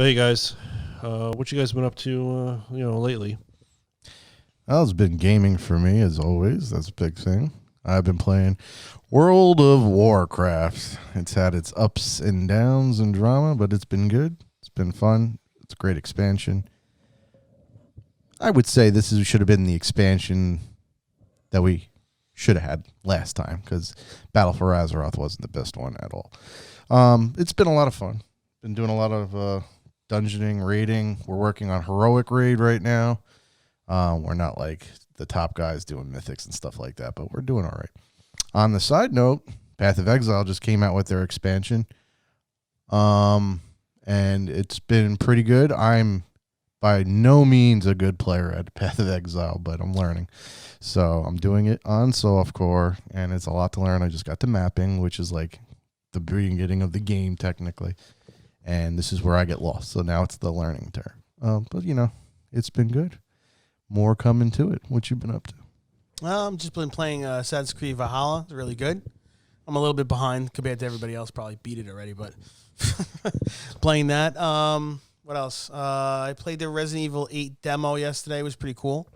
Hey guys, what you guys been up to? Lately. Well, it's been gaming for me as always. That's a big thing. I've been playing World of Warcraft. It's had its ups and downs and drama, but it's been good. It's been fun. It's a great expansion. I would say should have been the expansion that we should have had last time because Battle for Azeroth wasn't the best one at all. It's been a lot of fun. Been doing a lot of dungeoning, raiding. We're working on heroic raid right now. We're not like the top guys doing mythics and stuff like that, but we're doing all right. On the side note, Path of Exile just came out with their expansion. And it's been pretty good. I'm by no means a good player at Path of Exile, but I'm learning. So I'm doing it on softcore, and it's a lot to learn. I just got to mapping, which is like the beginning of the game technically. And this is where I get lost. So now it's the learning turn. But, it's been good. More coming to it. What you been up to? I've just been playing Assassin's Creed Valhalla. It's really good. I'm a little bit behind compared to everybody else. Probably beat it already, but playing that. What else? I played the Resident Evil 8 demo yesterday. It was pretty cool.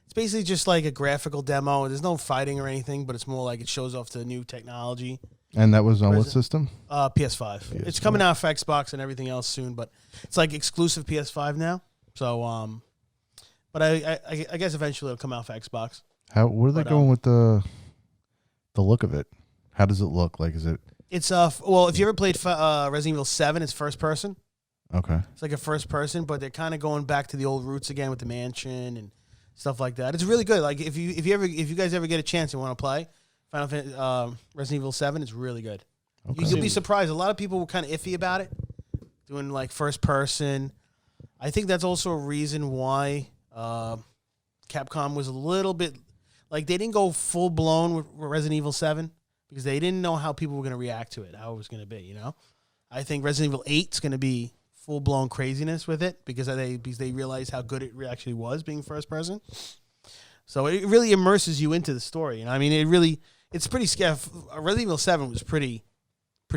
It's basically just like a graphical demo. There's no fighting or anything, but it's more like it shows off the new technology. And that was on what system? PS5. It's coming out for Xbox and everything else soon, but it's like exclusive PS5 now. So, but I guess eventually it'll come out for Xbox. What are they going with the look of it? How does it look? Like, is it? It's well, if you ever played Resident Evil 7, it's first person. Okay. It's like a first person, but they're kind of going back to the old roots again with the mansion and stuff like that. It's really good. Like if you guys ever get a chance and want to play Resident Evil 7, it's really good. Okay. You'll be surprised. A lot of people were kind of iffy about it, doing like first person. I think that's also a reason why Capcom was a little bit like they didn't go full blown with Resident Evil 7 because they didn't know how people were going to react to it, how it was going to be. I think Resident Evil 8 is going to be full blown craziness with it because they realized how good it actually was being first person. So it really immerses you into the story. I mean, it's pretty scary. Resident Evil 7 was pretty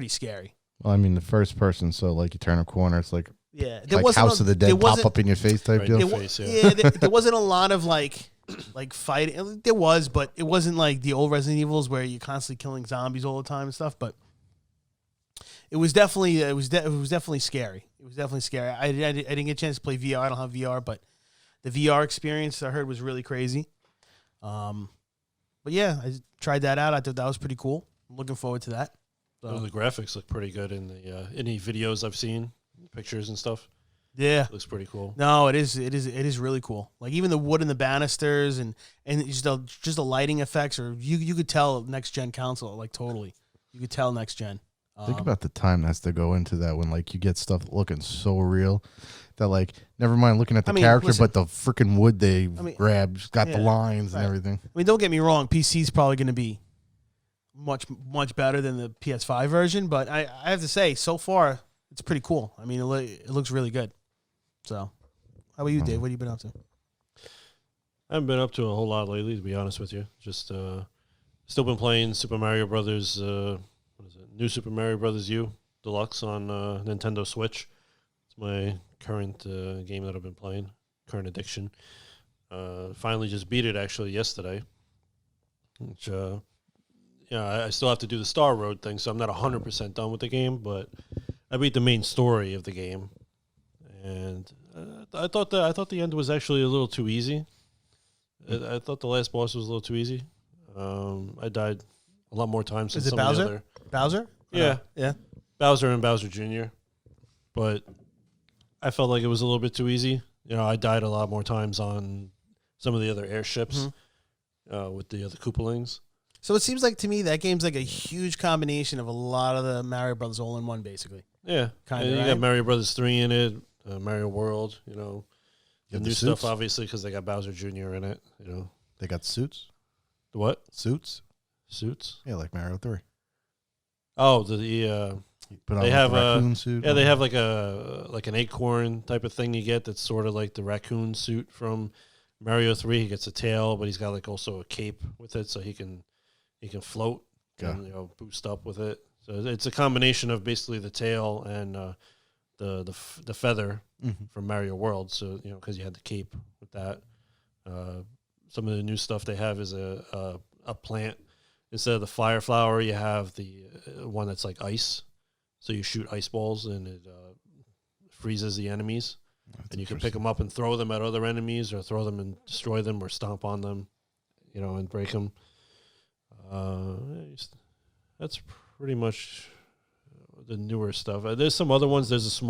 scary. Well, I mean, the first person, so like you turn a corner, it's like there like House of the Dead pop up in your face type deal. There wasn't a lot of like fighting. There was, but it wasn't like the old Resident Evils where you're constantly killing zombies all the time and stuff. But it was definitely scary. It was definitely scary. I didn't get a chance to play VR. I don't have VR, but the VR experience I heard was really crazy. But yeah, I tried that out. I thought that was pretty cool. I'm looking forward to that. So. The graphics look pretty good in the any videos I've seen, pictures and stuff. Yeah, it looks pretty cool. No, it is really cool. Like even the wood and the banisters and just the lighting effects, or you could tell next gen console, like totally, you could tell next gen. Think about the time that has to go into that when like you get stuff looking so real that like never mind looking at the character, but the freaking wood they grabbed got the lines and everything. I mean, don't get me wrong, PC's probably going to be much better than the PS5 version, but I have to say, so far it's pretty cool. I mean, it looks really good. So, how about you, Dave? What have you been up to? I haven't been up to a whole lot lately, to be honest with you. Just still been playing Super Mario Brothers. New Super Mario Brothers U Deluxe on Nintendo Switch. It's my current game that I've been playing, current addiction. Finally just beat it actually yesterday. Which, I still have to do the Star Road thing, so I'm not 100% done with the game, but I beat the main story of the game. And I thought the end was actually a little too easy. I thought the last boss was a little too easy. I died a lot more times than some of the other. Bowser? Yeah. Yeah. Bowser and Bowser Jr. But I felt like it was a little bit too easy. I died a lot more times on some of the other airships with the other Koopalings. So it seems like to me that game's like a huge combination of a lot of the Mario Brothers all in one, basically. Yeah. Kind of. You got Mario Brothers 3 in it, Mario World, the new stuff, obviously, because they got Bowser Jr. in it, They got suits. The what? Suits? Yeah, like Mario 3. Oh, they have a raccoon suit. Yeah, they have like an acorn type of thing you get that's sort of like the raccoon suit from Mario 3. He gets a tail, but he's got like also a cape with it, so he can float and boost up with it. So it's a combination of basically the tail and the feather from Mario World. So because you had the cape with that. Some of the new stuff they have is a plant. Instead of the fire flower, you have the one that's like ice. So you shoot ice balls and it freezes the enemies. And you can pick them up and throw them at other enemies, or throw them and destroy them, or stomp on them, and break them. That's pretty much the newer stuff. There's some other ones. There's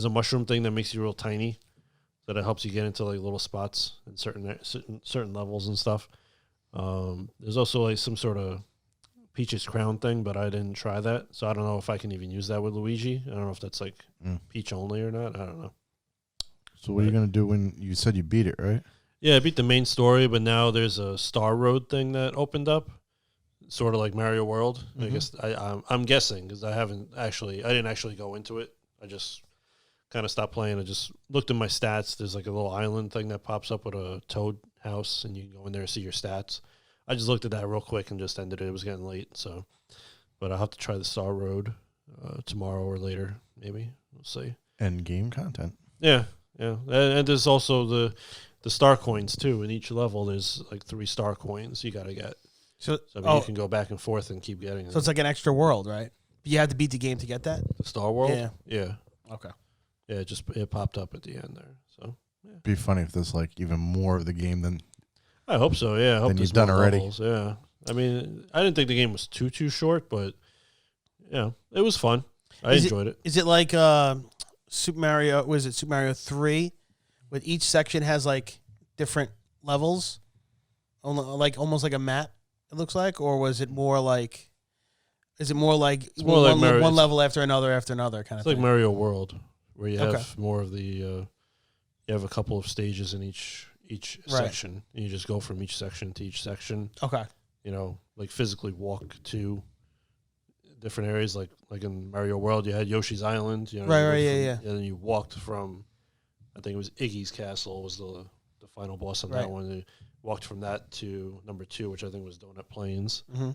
a mushroom thing that makes you real tiny, that it helps you get into like little spots in certain levels and stuff. There's also like some sort of Peach's crown thing, but I didn't try that, so I don't know if I can even use that with Luigi. I don't know if that's like Peach only or not. I don't know. So what are you going to do when you said you beat it, right? Yeah, I beat the main story, but now there's a Star Road thing that opened up, sort of like Mario World. I guess I'm guessing, because I didn't actually go into it. I just kind of stopped playing. I just looked at my stats. There's like a little island thing that pops up with a toad house, and you can go in there and see your stats. I just looked at that real quick and just ended it. It was getting late, but I'll have to try the Star Road tomorrow or later, maybe. We'll see. End game content. Yeah. And there's also the star coins too. In each level, there's like 3 star coins you got to get. So you can go back and forth and keep getting them. So it's like an extra world, right? You have to beat the game to get that? The Star World? Yeah. Okay. Yeah, it popped up at the end there. So It'd be funny if there's like even more of the game than I hope so. Yeah, I hope than there's you've done more already. levels. Yeah, I mean, I didn't think the game was too short, but it was fun. I enjoyed it. Is it like Super Mario? Was it Super Mario 3? With each section has like different levels, like almost like a map. It looks like, or was it more like? Is it more like one level after another kind of thing? It's like Mario World, where you have more of the. You have a couple of stages in each section, and you just go from each section to each section. Okay. Like physically walk to different areas. Like in Mario World, you had Yoshi's Island. Right. Yeah. And then you walked from, I think it was Iggy's Castle was the final boss on that one. And you walked from that to number 2, which I think was Donut Plains. Mm-hmm.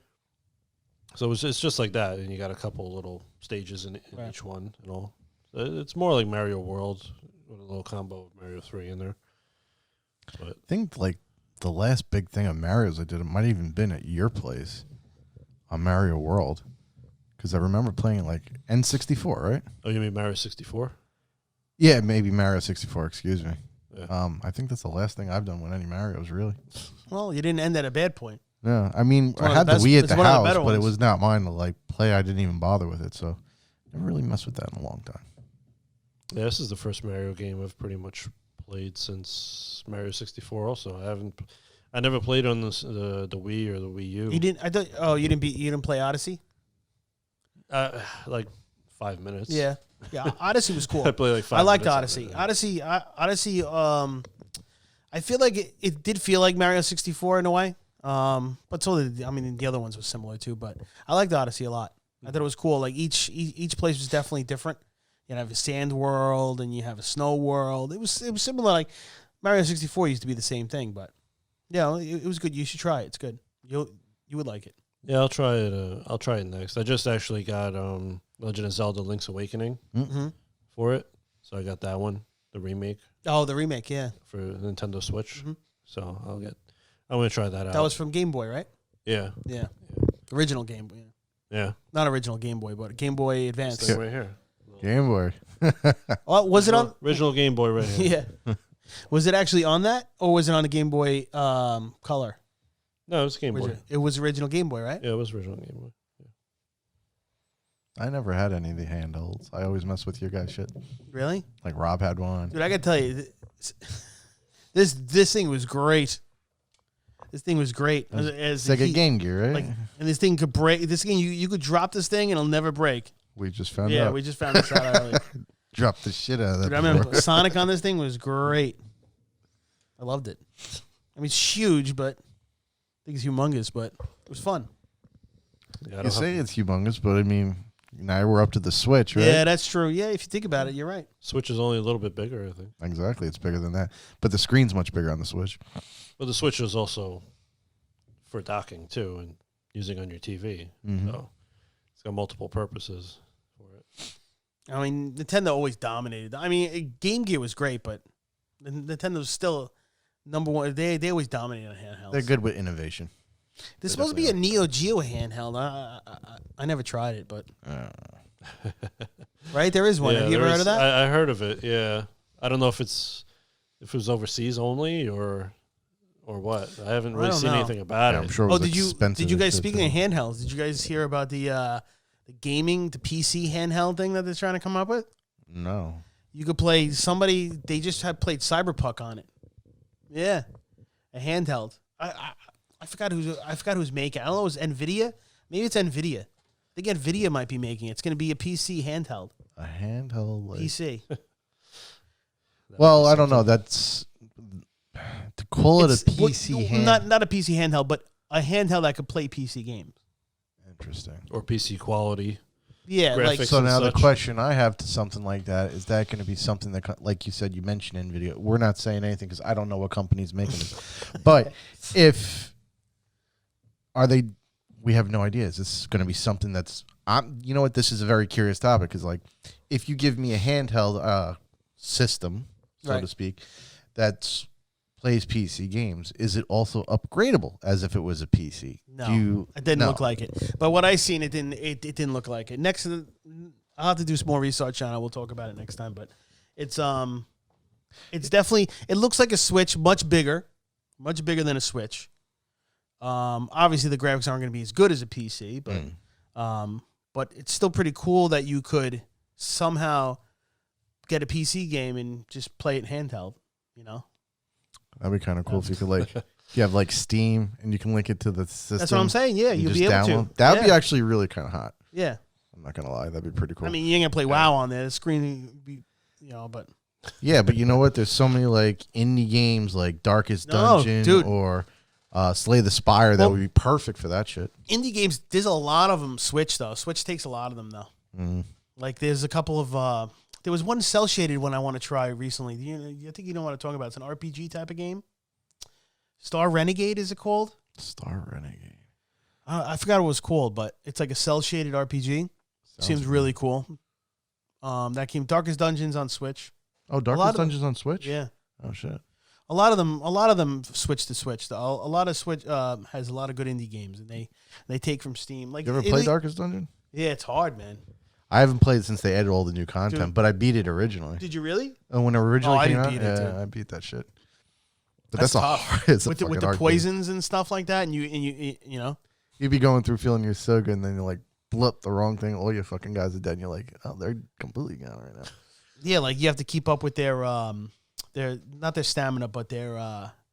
So it's just like that, and you got a couple little stages in each one and all. So it's more like Mario World with a little combo of Mario 3 in there. But I think like the last big thing of Mario's I did, it might have even been at your place on Mario World, because I remember playing like N64, right? Oh, you mean Mario 64? Yeah, maybe Mario 64. Excuse me. Yeah. I think that's the last thing I've done with any Mario's, really. Well, you didn't end at a bad point. Yeah, I mean, I had the Wii at the house, but ones. it was not mine to like play. I didn't even bother with it, so never really messed with that in a long time. Yeah, this is the first Mario game I've pretty much played since Mario 64. Also, I never played on the Wii or the Wii U. You didn't? You didn't play Odyssey? Like 5 minutes. Yeah. Odyssey was cool. I played like 5 minutes. I liked Odyssey. Odyssey. I feel like it did feel like Mario 64 in a way. But so the other ones were similar too. But I liked Odyssey a lot. I thought it was cool. Like each place was definitely different. You have a sand world and you have a snow world. It was similar. Like Mario 64 used to be the same thing, but it was good. You should try it. It's good. You would like it. Yeah, I'll try it. I'll try it next. I just actually got Legend of Zelda: Link's Awakening for it, so I got that one, the remake. Oh, the remake, yeah, for Nintendo Switch. Mm-hmm. So I'm gonna try that out. That was from Game Boy, right? Yeah. Original Game Boy. Yeah. Not original Game Boy, but Game Boy Advance. Right here. Game Boy. Oh, was it on original Game Boy right here? Yeah. Was it actually on that, or was it on the Game Boy Color? No, it was Game Boy. It was original Game Boy, right? Yeah, it was original Game Boy. Yeah. I never had any of the handhelds. I always mess with your guys' shit. Really? Like Rob had one. Dude, I gotta tell you, this thing was great. This thing was great. It's like a Game Gear, right? And this thing could break. This thing, you could drop this thing and it'll never break. We just found out. Yeah, we just found this out earlier. Dropped the shit out of that. Dude, I remember Sonic on this thing was great. I loved it. I mean, it's huge, but I think it's humongous, but it was fun. Yeah, you say it's humongous, but I mean, now we're up to the Switch, right? Yeah, that's true. Yeah, if you think about it, you're right. Switch is only a little bit bigger, I think. Exactly, it's bigger than that. But the screen's much bigger on the Switch. Well, the Switch is also for docking, too, and using on your TV. Mm-hmm. So it's got multiple purposes for it. I mean, Nintendo always dominated. I mean, Game Gear was great, but Nintendo's still number one. They always dominate on handhelds. They're good with innovation. There's supposed to be a Neo Geo handheld. I never tried it, but right, there is one. Have you ever heard of that? I heard of it. Yeah, I don't know if it was overseas only or what. I haven't really seen anything about it. I'm sure. It was did you guys, speaking of handhelds, did you guys hear about the PC handheld thing that they're trying to come up with? No. You could play they just had played Cyberpunk on it. Yeah, a handheld. I forgot who's making it. I don't know. It was NVIDIA. Maybe it's NVIDIA. I think NVIDIA might be making it. It's going to be a PC handheld. A handheld PC. Well, I don't know. That's to call it a PC handheld. Not a PC handheld, but a handheld that could play PC games. Interesting. Or PC quality. Yeah. Graphics So now the such. question I have to something like that, is that going to be something that, like you said, you mentioned NVIDIA. We're not saying anything because I don't know what company's making this. But we have no idea. Is this going to be something that's, you know what, this is a very curious topic, because like, if you give me a handheld system, so to speak, that plays PC games, is it also upgradable as if it was a PC? No, it didn't look like it. But what I seen, it didn't look like it. Next, I'll have to do some more research on it. We'll talk about it next time. But it's definitely, it looks like a Switch, much bigger than a Switch. Obviously the graphics aren't going to be as good as a PC, but it's still pretty cool that you could somehow get a PC game and just play it handheld, you know? That'd be kind of cool if you could, like, you have like Steam and you can link it to the system. That's what I'm saying. Yeah, you'll be able to. That would be actually really kind of hot. Yeah. I'm not going to lie. That'd be pretty cool. I mean, you ain't going to play WoW on there. The screen would be, but. Yeah, but you know what? There's so many like indie games like Darkest Dungeon or Slay the Spire that would be perfect for that shit. Indie games, there's a lot of them Switch, though. Switch takes a lot of them, though. Like, there's a couple of... there was one cel-shaded one I want to try recently. I think you know what I'm talking about. It's an RPG type of game. Star Renegade, is it called? Star Renegade. I forgot what it was called, but it's like a cell-shaded RPG. Seems really cool. That came Darkest Dungeons on Switch. Oh, Darkest Dungeons on Switch? Yeah. Oh shit. A lot of them switch to Switch though. A lot of Switch has a lot of good indie games, and they take from Steam. Like, you ever play Darkest Dungeon? Yeah, it's hard, man. I haven't played since they added all the new content, but I beat it originally. Did you really? When it originally came out, I beat that shit. But that's tough. It's with the poisons and stuff like that, and you know, you'd be going through feeling you're so good, and then you're like, blip, the wrong thing. All your fucking guys are dead. And you're like, oh, they're completely gone right now. Yeah, like you have to keep up with their not their stamina, but their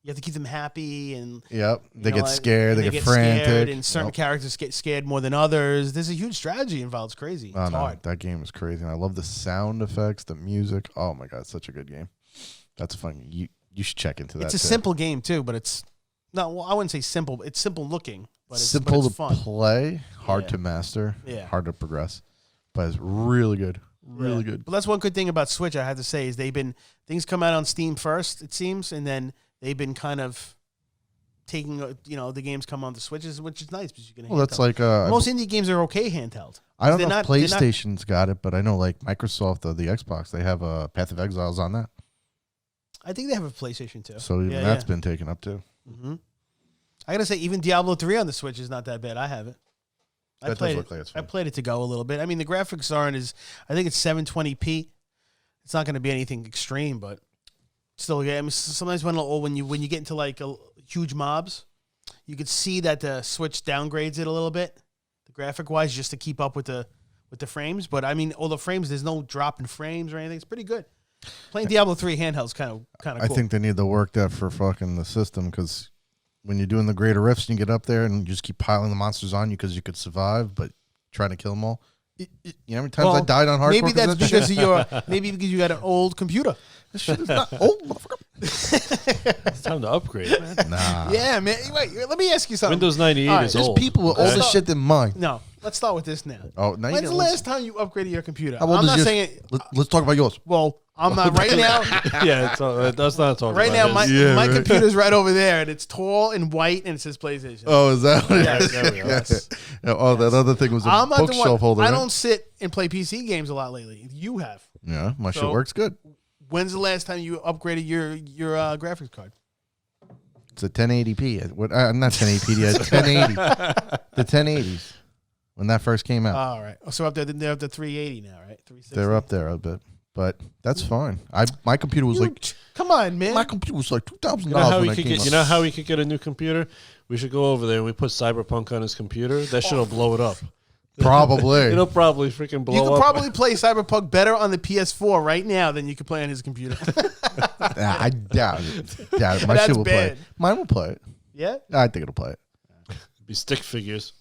you have to keep them happy, and they get scared, they get frantic, scared, and certain characters get scared more than others. There's a huge strategy involved. It's crazy. It's hard. That game is crazy, and I love the sound effects, the music. Oh my god, it's such a good game. That's fun. You should check into that. It's a simple game too, but it's not. Well, I wouldn't say simple. It's simple looking, but it's simple to fun. Play, hard to master, hard to progress, but it's really good. Really good. But that's one good thing about Switch, I have to say, is things come out on Steam first, it seems, and then they've been kind of taking, the games come on the Switches, which is nice because you can. Well, that's like most indie games are okay handheld. I don't know if PlayStation's got it, but I know like Microsoft or the Xbox, they have Path of Exiles on that. I think they have a PlayStation too. So even that's been taken up too. Mm-hmm. I gotta say, even Diablo 3 on the Switch is not that bad. I have it. I played it to go a little bit. I mean, the graphics aren't as... I think it's 720p. It's not going to be anything extreme, but still, I mean, sometimes when you get into like huge mobs, you could see that the Switch downgrades it a little bit, the graphic wise, just to keep up with the frames. But I mean, all the frames, there's no drop in frames or anything. It's pretty good. Playing Diablo 3 handheld's kind of cool. I think they need to work that for fucking the system, because when you're doing the greater rifts and you get up there and you just keep piling the monsters on you because you could survive, but trying to kill them all. You know how many times I died on hardcore? Maybe that's because you got an old computer. This shit is not old, motherfucker. It's time to upgrade, man. Nah. Yeah, man. Wait, let me ask you something. Windows 98 is There's old. people with older shit than mine. No, let's start with this now. Oh, now When's the last time you upgraded your computer? How old I'm is not yours? saying. Let's talk about yours. Well, I'm not right now. Yeah, that's not talking Right about now, his. my computer's right over there, and it's tall and white, and it says PlayStation. Oh, is that what it Yes, is? there we go. Yes. Oh, that other thing was a I'm not the bookshelf one. holder. I right? don't sit and play PC games a lot lately. You have. Yeah, my shit So- works good. When's the last time you upgraded your graphics card? It's a 1080p. What? Not 1080p. 1080. The 1080s when that first came out. All right. So they're up to 380 now, right? 360. They're up there a bit, but that's fine. My computer was Come on, man. my computer was like $2,000 You know how when we I could came get? out. You know how we could get a new computer? We should go over there and we put Cyberpunk on his computer. That shit'll blow it up. Probably. It'll probably freaking blow You up. could probably play Cyberpunk better on the PS4 right now than you could play on his computer. I doubt it. Doubt it. My That's shit will play bad. it. Mine will play it. Yeah? I think it'll play it. be stick figures.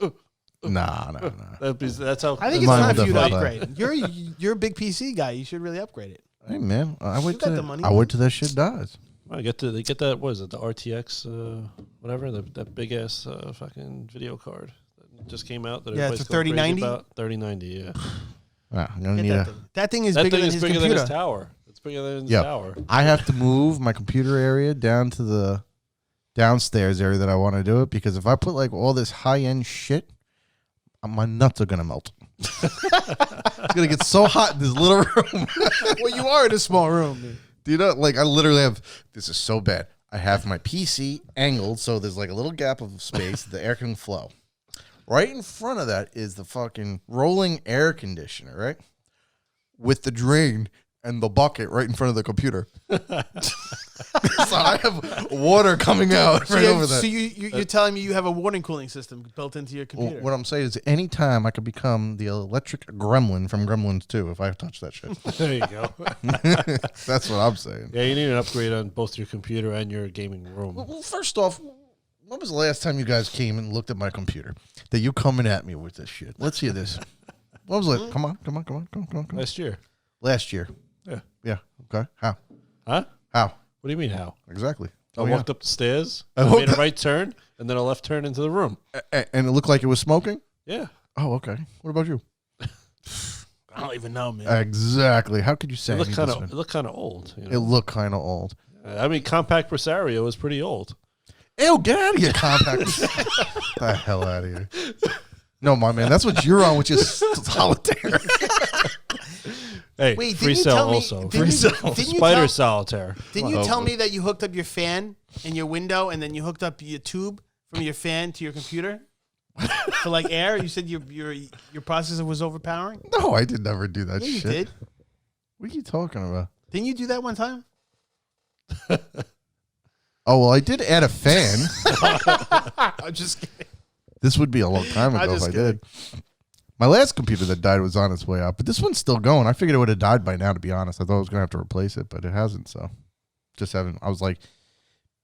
Nah. That's how. I think it's Mine time will for you to definitely upgrade. You're a big PC guy. You should really upgrade it. Hey man, I wait got the till money, I man. wait till that shit dies. I get to they get that. What is it? The RTX, whatever. That big ass fucking video card that just came out. That Yeah, it's everybody's a going crazy 3090? about. 3090. Yeah. I'm gonna Get need that a. thing. That thing is That bigger thing than is his bigger computer. than his tower. It's bigger than his Yep. tower. I have to move my computer area down to the downstairs area that I want to do it because if I put like all this high end shit, my nuts are gonna melt. It's gonna get so hot in this little room. Well, you are in a small room. Man. Do you know? Like I literally have. This is so bad. I have my PC angled so there's like a little gap of space. The air can flow. Right in front of that is the fucking rolling air conditioner, right? With the drain and the bucket right in front of the computer. So I have water coming out right over that. So you're telling me you have a water and cooling system built into your computer? What I'm saying is anytime I could become the electric gremlin from Gremlins 2 if I touch that shit. There you go. That's what I'm saying. Yeah, you need an upgrade on both your computer and your gaming room. Well, first off, when was the last time you guys came and looked at my computer? That you coming at me with this shit? Let's hear this. What was it? Come on. Last year. Last year. Yeah. Yeah. Okay. How? Huh? How? What do you mean how? Exactly. I walked up the stairs, I I walked made a up- right turn, and then a left turn into the room. And it looked like it was smoking? Yeah. Oh, okay. What about you? I don't even know, man. Exactly. How could you say It looked kind anything? of old. You It know? looked kind of old. I mean, Compact Presario was pretty old. Ew, get out of here, compact. The hell out of here. No, my man. That's what you're on, which is solitaire. Hey, Wait, free didn't you cell tell me- also. didn't Free you- cell. didn't you Spider tell- solitaire. Didn't you Oh, tell boy. me that you hooked up your fan and your window, and then you hooked up your tube from your fan to your computer for like air? You said your processor was overpowering. No, I did never do that Yeah, you shit. did. What are you talking about? Didn't you do that one time? Oh, well, I did add a fan. I'm just kidding. This would be a long time I'm ago if just I did. My last computer that died was on its way out, but this one's still going. I figured it would have died by now, to be honest. I thought I was going to have to replace it, but it hasn't, so just haven't. I was like,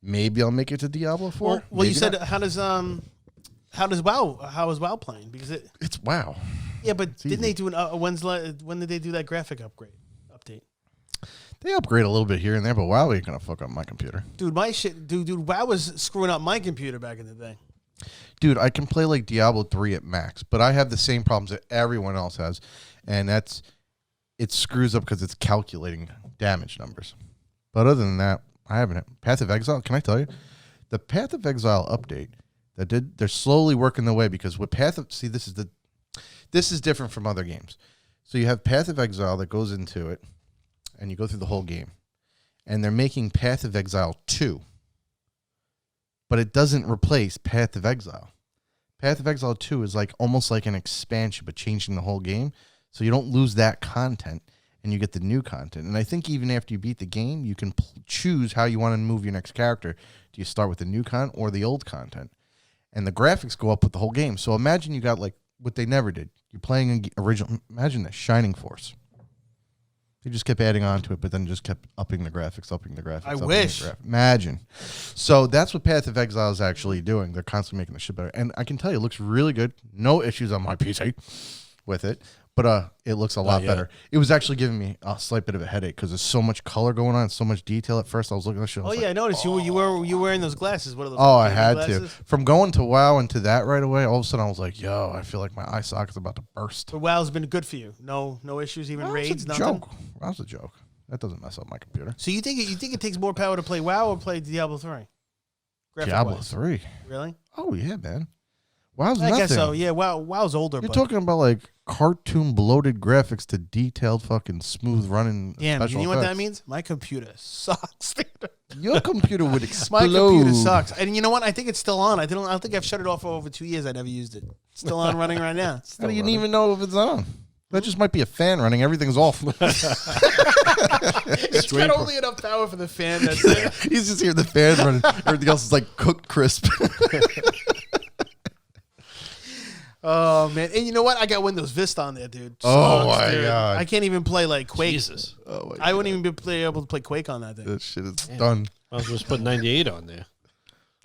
maybe I'll make it to Diablo 4. Well, you Maybe said not. how is WoW playing? Because It's WoW. but didn't easy. they do when did they do that graphic update? They upgrade a little bit here and there, but WoW ain't going to fuck up my computer. Dude, WoW was screwing up my computer back in the day. Dude, I can play like Diablo 3 at max, but I have the same problems that everyone else has, and it screws up because it's calculating damage numbers. But other than that, I haven't. Path of Exile, can I tell you? The Path of Exile update, they're slowly working their way because with this is different from other games. So you have Path of Exile that goes into it, and you go through the whole game. And they're making Path of Exile 2. But it doesn't replace Path of Exile. Path of Exile 2 is like almost like an expansion, but changing the whole game. So you don't lose that content, and you get the new content. And I think even after you beat the game, you can choose how you want to move your next character. Do you start with the new content or the old content? And the graphics go up with the whole game. So imagine you got like what they never did. You're playing an original. Imagine that, Shining Force. They just kept adding on to it, but then just kept upping the graphics. I wish. Imagine. So that's what Path of Exile is actually doing. They're constantly making the shit better. And I can tell you, it looks really good. No issues on my PC with it. but it looks a lot yet. better. It was actually giving me a slight bit of a headache because there's so much color going on, so much detail. At first, I was looking at the shit. I noticed you were wearing those glasses. What are those? Oh, I had glasses? to. From going to WoW into that right away, all of a sudden I was like, yo, I feel like my eye socket's about to burst. But WoW's been good for you. No issues, even raids, That was a nothing. joke. That was a joke. That doesn't mess up my computer. So you think it takes more power to play WoW or play Diablo 3? Diablo 3. Really? Oh, yeah, man. WoW's I nothing. guess so. Yeah, WoW's older. You're but talking about like cartoon bloated graphics to detailed fucking smooth running damn, special you know what that effects. means? My computer sucks. Your computer would My explode. computer sucks. And you know what? I think it's still on. I don't think I've shut it off for over 2 years. I never used it. It's still on running right now. How do you even know if it's on? That just might be a fan running. Everything's off. It's got only enough power for the fan. That's it. He's just hearing the fan running. Everything else is like cooked crisp. Oh man! And you know what? I got Windows Vista on there, dude. Oh, Sucks, my dude. God. I can't even play like Quake. Jesus. Oh my I wouldn't even be able to play Quake on that thing. That shit is done. I was just put 98 on there.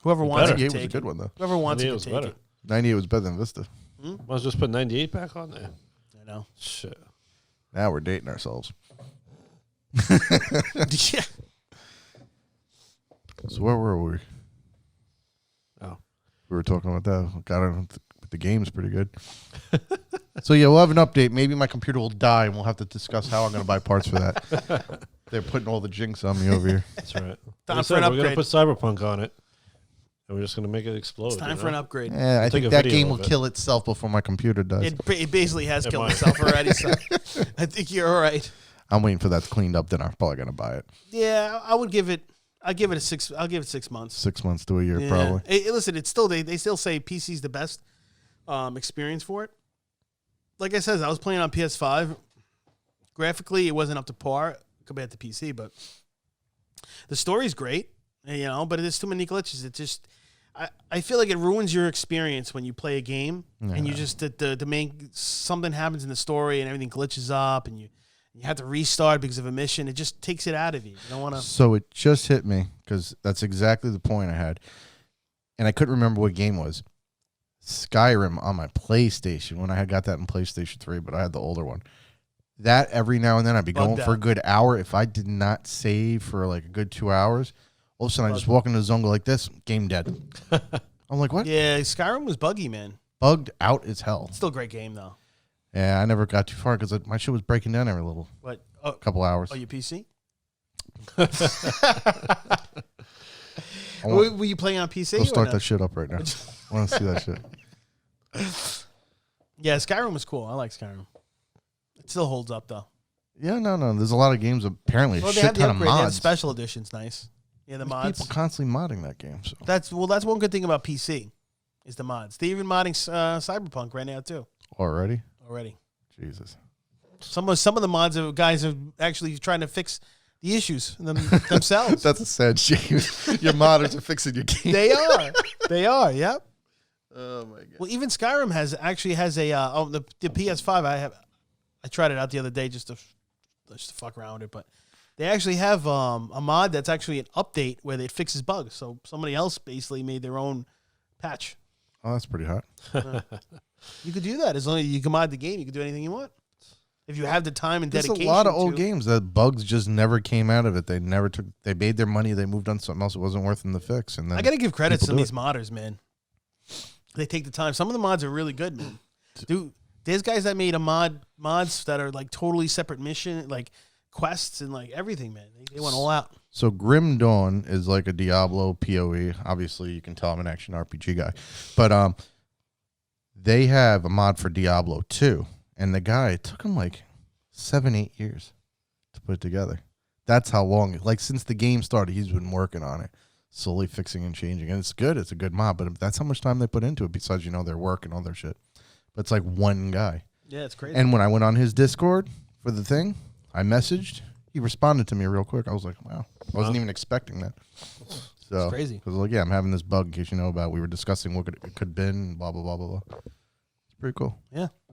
Whoever wants it, 98 was take a it. good one though. Whoever wants 98 it, was can take better. 98 was better than Vista. I was just put 98 back on there. it. I know. Shit. Now we're dating ourselves. Yeah. So where were we? Oh. We were talking about that. Got it. The game's pretty good. So yeah, we'll have an update. Maybe my computer will die, and we'll have to discuss how I'm going to buy parts for that. They're putting all the jinx on me over here. That's right. Time Like I for an said, we're going to upgrade. put Cyberpunk on it. And we're just going to make it explode. It's time for an upgrade. Yeah, I Take think a that video game will of it. kill itself before my computer does. It basically has It killed might. itself already. So I think you're all right. I'm waiting for that cleaned up. Then I'm probably going to buy it. Yeah, I would give it. I'll give it a 6. I'll give it 6 months. 6 months to a year, Yeah. probably. Hey, listen, it's still they still say PC's the best experience for it. Like I said, I was playing on PS5. Graphically, it wasn't up to par compared to PC, but the story's great, but there's too many glitches. It just, I feel like it ruins your experience when you play a game and you just the main something happens in the story and everything glitches up and you have to restart because of a mission. It just takes it out of you. You don't want to. So it just hit me because that's exactly the point I had. And I couldn't remember what game it was. Skyrim on my PlayStation when I had got that in PlayStation 3, but I had the older one. That every now and then I'd be going Bugged for a out. good hour. If I did not save for like a good 2 hours, all of a sudden I just walk into the zone, go like this, game dead. I'm like, what? Yeah, Skyrim was buggy, man. Bugged out as hell. Still a great game though. Yeah, I never got too far because my shit was breaking down every little But couple hours. your PC? I want, Were you playing on PC? go or start no? that shit up right now. I want to see that shit. Yeah, Skyrim was cool. I like Skyrim. It still holds up though. Yeah, no. There's a lot of games apparently Well, a they shit have the ton of upgrade. They have mods. special editions. Nice. Yeah, the There's mods. people constantly modding that game. So That's one good thing about PC is the mods. They're even modding Cyberpunk right now too. already, Already, Jesus. some of the mods guys are actually trying to fix the issues themselves. That's a sad shame. Your modders are fixing your game. They are. They are. Yep. Oh my god. Well, even Skyrim has a the PS5. I tried it out the other day just to fuck around with it, but they actually have a mod that's actually an update where it fixes bugs. So somebody else basically made their own patch. Oh, that's pretty hot. You could do that as long as you can mod the game. You can do anything you want if you have the time and There's dedication. a lot of old games that bugs just never came out of it. They never took. They made their money. They moved on to something else. It wasn't worth them to fix. And then I got to give credit to people some do of these modders, man. They take the time. Some of the mods are really good, man. Dude, there's guys that made mods that are like totally separate mission, like quests and like everything, man. They went all out. So Grim Dawn is like a Diablo PoE. Obviously, you can tell I'm an action RPG guy, but they have a mod for Diablo 2, and the guy it took him like 7-8 years to put it together. That's how long. Like since the game started, he's been working on it, slowly fixing and changing, and it's good. It's a good mod, but that's how much time they put into it. Besides, their work and all their shit. But it's like one guy. Yeah, it's crazy. And when I went on his Discord for the thing, I messaged. He responded to me real quick. I was like, wow. I wasn't even expecting that. So, It's crazy. Because, like, yeah, I'm having this bug in case you know about. We were discussing what it could have been, blah, blah, blah, blah, blah. It's pretty cool. Yeah.